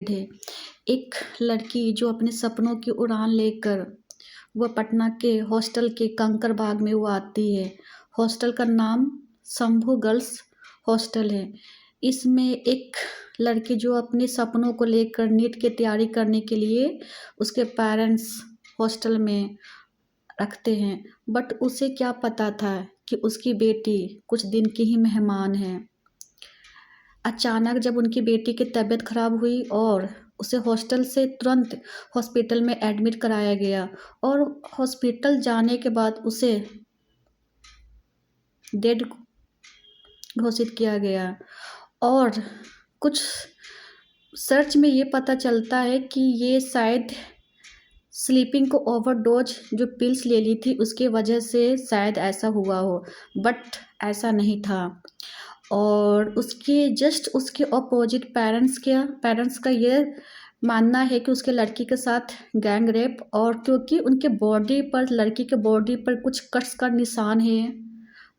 है। एक लड़की जो अपने सपनों की उड़ान लेकर वह पटना के हॉस्टल के कंकड़बाग में वो आती है। हॉस्टल का नाम शंभू गर्ल्स हॉस्टल है। इसमें एक लड़की जो अपने सपनों को लेकर नीट की तैयारी करने के लिए उसके पेरेंट्स हॉस्टल में रखते हैं, बट उसे क्या पता था कि उसकी बेटी कुछ दिन की ही मेहमान है। अचानक जब उनकी बेटी की तबीयत खराब हुई और उसे हॉस्टल से तुरंत हॉस्पिटल में एडमिट कराया गया और हॉस्पिटल जाने के बाद उसे डेड घोषित किया गया। और कुछ सर्च में ये पता चलता है कि ये शायद स्लीपिंग को ओवरडोज जो पिल्स ले ली थी उसके वजह से शायद ऐसा हुआ हो, बट ऐसा नहीं था। और उसके जस्ट उसके अपोजिट पेरेंट्स का ये मानना है कि उसके लड़की के साथ गैंग रेप, और क्योंकि उनके बॉडी पर लड़की के बॉडी पर कुछ कट्स का निशान है,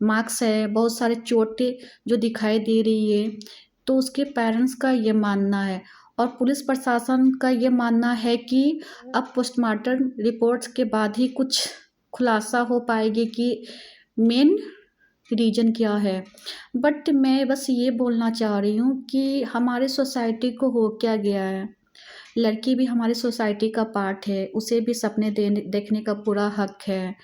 मार्क्स है, बहुत सारे चोटें जो दिखाई दे रही है, तो उसके पेरेंट्स का ये मानना है। और पुलिस प्रशासन का ये मानना है कि अब पोस्टमार्टम रिपोर्ट्स के बाद ही कुछ खुलासा हो पाएगी कि मेन रीजन क्या है। बट मैं बस ये बोलना चाह रही हूँ कि हमारे सोसाइटी को हो क्या गया है। लड़की भी हमारी सोसाइटी का पार्ट है, उसे भी सपने देखने का पूरा हक है।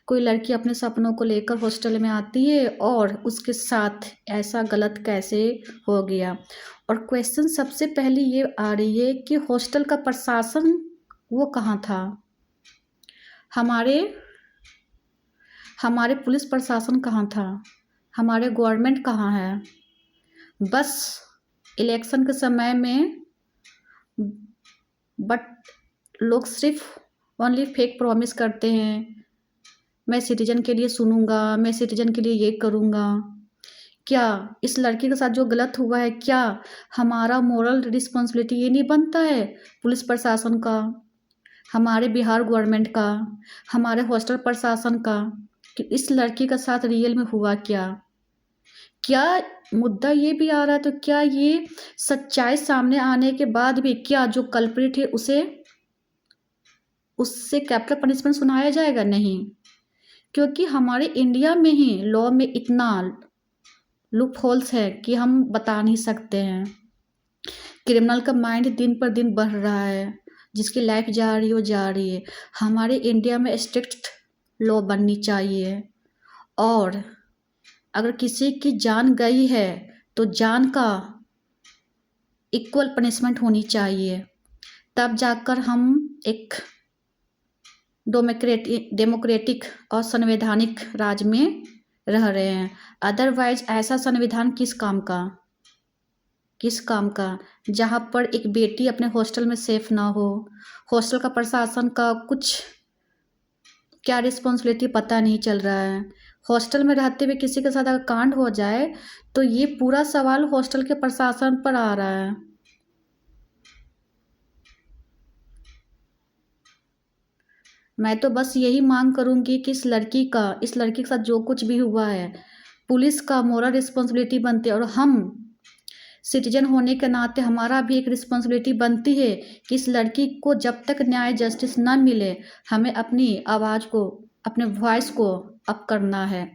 कोई लड़की अपने सपनों को लेकर हॉस्टल में आती है और उसके साथ ऐसा गलत कैसे हो गया। और क्वेश्चन सबसे पहले ये आ रही है कि हॉस्टल का प्रशासन वो कहाँ था, हमारे हमारे पुलिस प्रशासन कहाँ था, हमारे गवर्नमेंट कहाँ है। बस इलेक्शन के समय में बट लोग सिर्फ ओनली फेक प्रॉमिस करते हैं, मैं सिटीजन के लिए सुनूंगा, मैं सिटीजन के लिए ये करूंगा। क्या इस लड़की के साथ जो गलत हुआ है, क्या हमारा मोरल रिस्पॉन्सिबिलिटी ये नहीं बनता है पुलिस प्रशासन का, हमारे बिहार गवर्नमेंट का, हमारे हॉस्टल प्रशासन का, कि इस लड़की के साथ रियल में हुआ क्या। क्या मुद्दा ये भी आ रहा है, तो क्या ये सच्चाई सामने आने के बाद भी क्या जो कल्प्रिट है उससे कैपिटल पनिशमेंट सुनाया जाएगा? नहीं, क्योंकि हमारे इंडिया में ही लॉ में इतना लूप होल्स है कि हम बता नहीं सकते हैं। क्रिमिनल का माइंड दिन पर दिन बढ़ रहा है, जिसकी लाइफ जा रही हो जा रही है। हमारे इंडिया में स्ट्रिक्ट लॉ बननी चाहिए, और अगर किसी की जान गई है तो जान का इक्वल पनिशमेंट होनी चाहिए, तब जाकर हम एक डेमोक्रेटिक और संवैधानिक राज में रह रहे हैं। अदरवाइज ऐसा संविधान किस काम का जहाँ पर एक बेटी अपने हॉस्टल में सेफ ना हो। हॉस्टल का प्रशासन का कुछ क्या रिस्पॉन्सिबिलिटी पता नहीं चल रहा है। हॉस्टल में रहते हुए किसी के साथ अगर कांड हो जाए तो ये पूरा सवाल हॉस्टल के प्रशासन पर आ रहा है। मैं तो बस यही मांग करूंगी कि इस लड़की के साथ जो कुछ भी हुआ है, पुलिस का मोरल रिस्पॉन्सिबिलिटी बनती है, और हम सिटीजन होने के नाते हमारा भी एक रिस्पॉन्सिबिलिटी बनती है कि इस लड़की को जब तक न्याय जस्टिस न मिले, हमें अपनी आवाज़ को, अपने वॉइस को अप करना है।